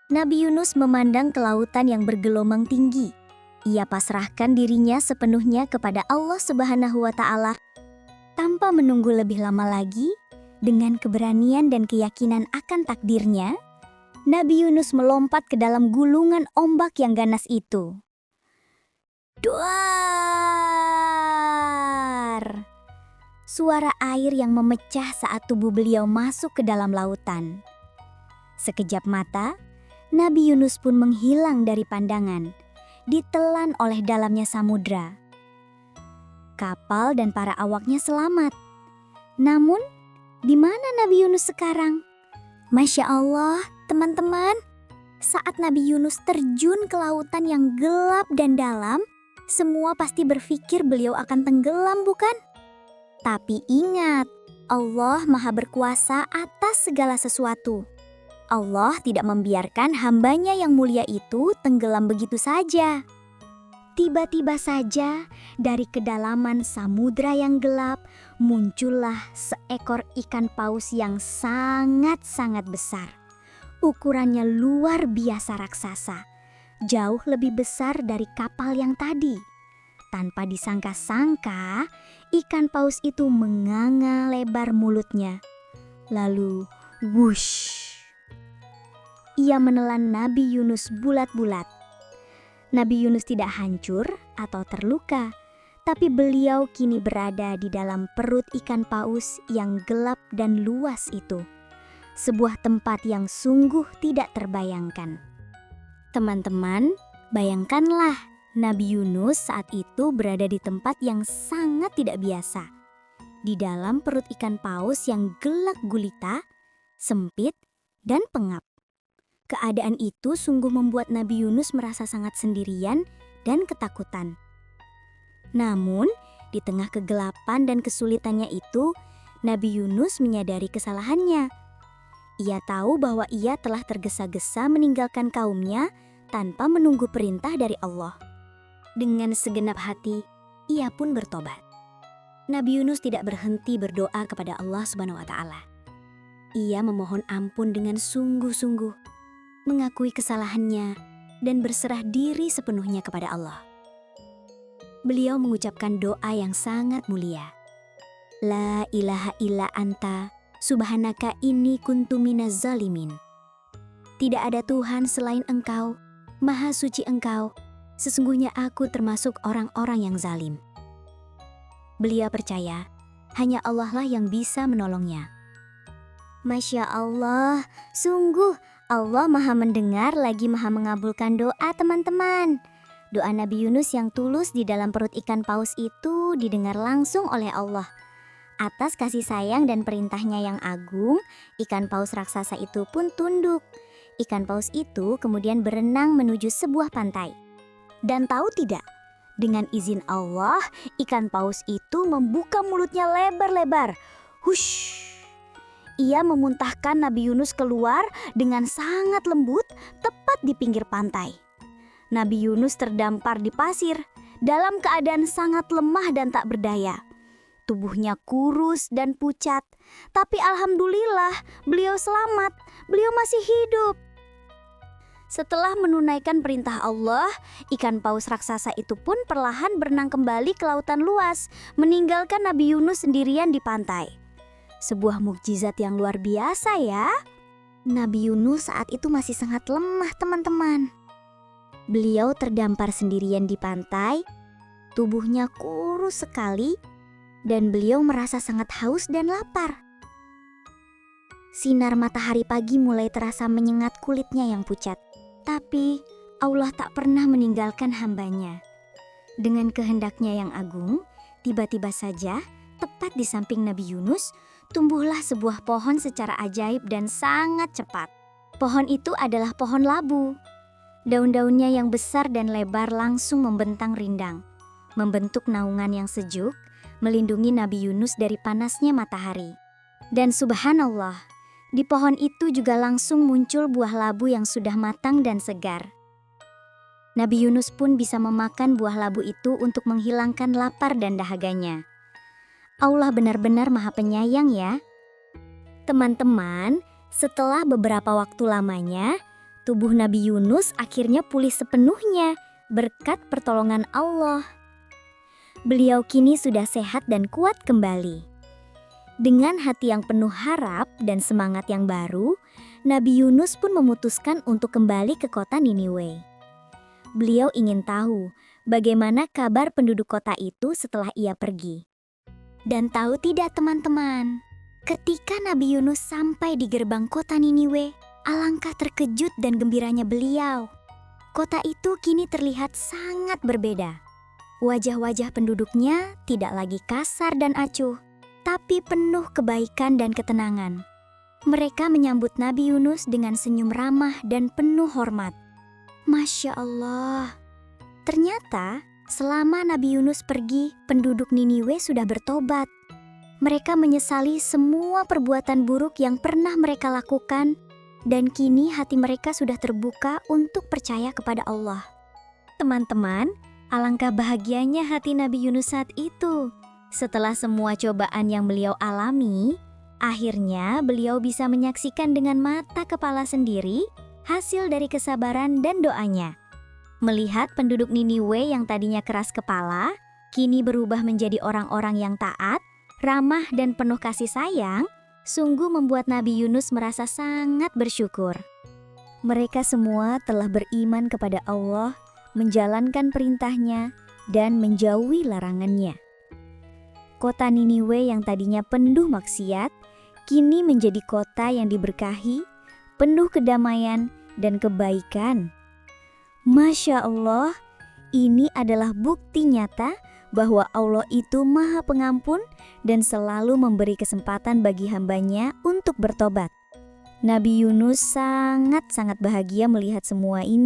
Nabi Yunus memandang ke lautan yang bergelombang tinggi. Ia pasrahkan dirinya sepenuhnya kepada Allah Subhanahu wa Ta'ala. Tanpa menunggu lebih lama lagi, dengan keberanian dan keyakinan akan takdirnya, Nabi Yunus melompat ke dalam gulungan ombak yang ganas itu. Duar! Suara air yang memecah saat tubuh beliau masuk ke dalam lautan. Sekejap mata, Nabi Yunus pun menghilang dari pandangan, ditelan oleh dalamnya samudra. Kapal dan para awaknya selamat. Namun, di mana Nabi Yunus sekarang? Masya Allah, teman-teman. Saat Nabi Yunus terjun ke lautan yang gelap dan dalam, semua pasti berpikir beliau akan tenggelam, bukan? Tapi ingat, Allah Maha Berkuasa atas segala sesuatu. Allah tidak membiarkan hambanya yang mulia itu tenggelam begitu saja. Tiba-tiba saja dari kedalaman samudra yang gelap muncullah seekor ikan paus yang sangat-sangat besar. Ukurannya luar biasa raksasa, jauh lebih besar dari kapal yang tadi. Tanpa disangka-sangka, ikan paus itu menganga lebar mulutnya. Lalu, wush! Ia menelan Nabi Yunus bulat-bulat. Nabi Yunus tidak hancur atau terluka, tapi beliau kini berada di dalam perut ikan paus yang gelap dan luas itu. Sebuah tempat yang sungguh tidak terbayangkan. Teman-teman, bayangkanlah Nabi Yunus saat itu berada di tempat yang sangat tidak biasa. Di dalam perut ikan paus yang gelap gulita, sempit, dan pengap. Keadaan itu sungguh membuat Nabi Yunus merasa sangat sendirian dan ketakutan. Namun, di tengah kegelapan dan kesulitannya itu, Nabi Yunus menyadari kesalahannya. Ia tahu bahwa ia telah tergesa-gesa meninggalkan kaumnya tanpa menunggu perintah dari Allah. Dengan segenap hati, ia pun bertobat. Nabi Yunus tidak berhenti berdoa kepada Allah Subhanahu wa Ta'ala. Ia memohon ampun dengan sungguh-sungguh, mengakui kesalahannya, dan berserah diri sepenuhnya kepada Allah. Beliau mengucapkan doa yang sangat mulia. La ilaha illa anta, subhanaka inni kuntu minaz zalimin. Tidak ada Tuhan selain Engkau, Maha Suci Engkau, sesungguhnya aku termasuk orang-orang yang zalim. Beliau percaya, hanya Allah lah yang bisa menolongnya. Masya Allah, sungguh Allah Maha mendengar lagi Maha mengabulkan doa teman-teman. Doa Nabi Yunus yang tulus di dalam perut ikan paus itu didengar langsung oleh Allah. Atas kasih sayang dan perintahnya yang agung, ikan paus raksasa itu pun tunduk. Ikan paus itu kemudian berenang menuju sebuah pantai. Dan tahu tidak, dengan izin Allah, ikan paus itu membuka mulutnya lebar-lebar. Hush! Ia memuntahkan Nabi Yunus keluar dengan sangat lembut tepat di pinggir pantai. Nabi Yunus terdampar di pasir dalam keadaan sangat lemah dan tak berdaya. Tubuhnya kurus dan pucat, tapi alhamdulillah beliau selamat, beliau masih hidup. Setelah menunaikan perintah Allah, ikan paus raksasa itu pun perlahan berenang kembali ke lautan luas, meninggalkan Nabi Yunus sendirian di pantai. Sebuah mukjizat yang luar biasa ya. Nabi Yunus saat itu masih sangat lemah teman-teman. Beliau terdampar sendirian di pantai, tubuhnya kurus sekali, dan beliau merasa sangat haus dan lapar. Sinar matahari pagi mulai terasa menyengat kulitnya yang pucat. Tapi Allah tak pernah meninggalkan hambanya. Dengan kehendaknya yang agung, tiba-tiba saja tepat di samping Nabi Yunus, tumbuhlah sebuah pohon secara ajaib dan sangat cepat. Pohon itu adalah pohon labu. Daun-daunnya yang besar dan lebar langsung membentang rindang, membentuk naungan yang sejuk, melindungi Nabi Yunus dari panasnya matahari. Dan subhanallah, di pohon itu juga langsung muncul buah labu yang sudah matang dan segar. Nabi Yunus pun bisa memakan buah labu itu untuk menghilangkan lapar dan dahaganya. Allah benar-benar Maha Penyayang ya. Teman-teman, setelah beberapa waktu lamanya, tubuh Nabi Yunus akhirnya pulih sepenuhnya berkat pertolongan Allah. Beliau kini sudah sehat dan kuat kembali. Dengan hati yang penuh harap dan semangat yang baru, Nabi Yunus pun memutuskan untuk kembali ke kota Niniwe. Beliau ingin tahu bagaimana kabar penduduk kota itu setelah ia pergi. Dan tahu tidak teman-teman, ketika Nabi Yunus sampai di gerbang kota Niniwe, alangkah terkejut dan gembiranya beliau. Kota itu kini terlihat sangat berbeda. Wajah-wajah penduduknya tidak lagi kasar dan acuh, tapi penuh kebaikan dan ketenangan. Mereka menyambut Nabi Yunus dengan senyum ramah dan penuh hormat. Masya Allah. Ternyata selama Nabi Yunus pergi, penduduk Niniwe sudah bertobat. Mereka menyesali semua perbuatan buruk yang pernah mereka lakukan, dan kini hati mereka sudah terbuka untuk percaya kepada Allah. Teman-teman, alangkah bahagianya hati Nabi Yunus saat itu. Setelah semua cobaan yang beliau alami, akhirnya beliau bisa menyaksikan dengan mata kepala sendiri hasil dari kesabaran dan doanya. Melihat penduduk Niniwe yang tadinya keras kepala, kini berubah menjadi orang-orang yang taat, ramah dan penuh kasih sayang, sungguh membuat Nabi Yunus merasa sangat bersyukur. Mereka semua telah beriman kepada Allah, menjalankan perintahnya, dan menjauhi larangannya. Kota Niniwe yang tadinya penuh maksiat, kini menjadi kota yang diberkahi, penuh kedamaian dan kebaikan. Masya Allah, ini adalah bukti nyata bahwa Allah itu Maha Pengampun dan selalu memberi kesempatan bagi hambanya untuk bertobat. Nabi Yunus sangat-sangat bahagia melihat semua ini.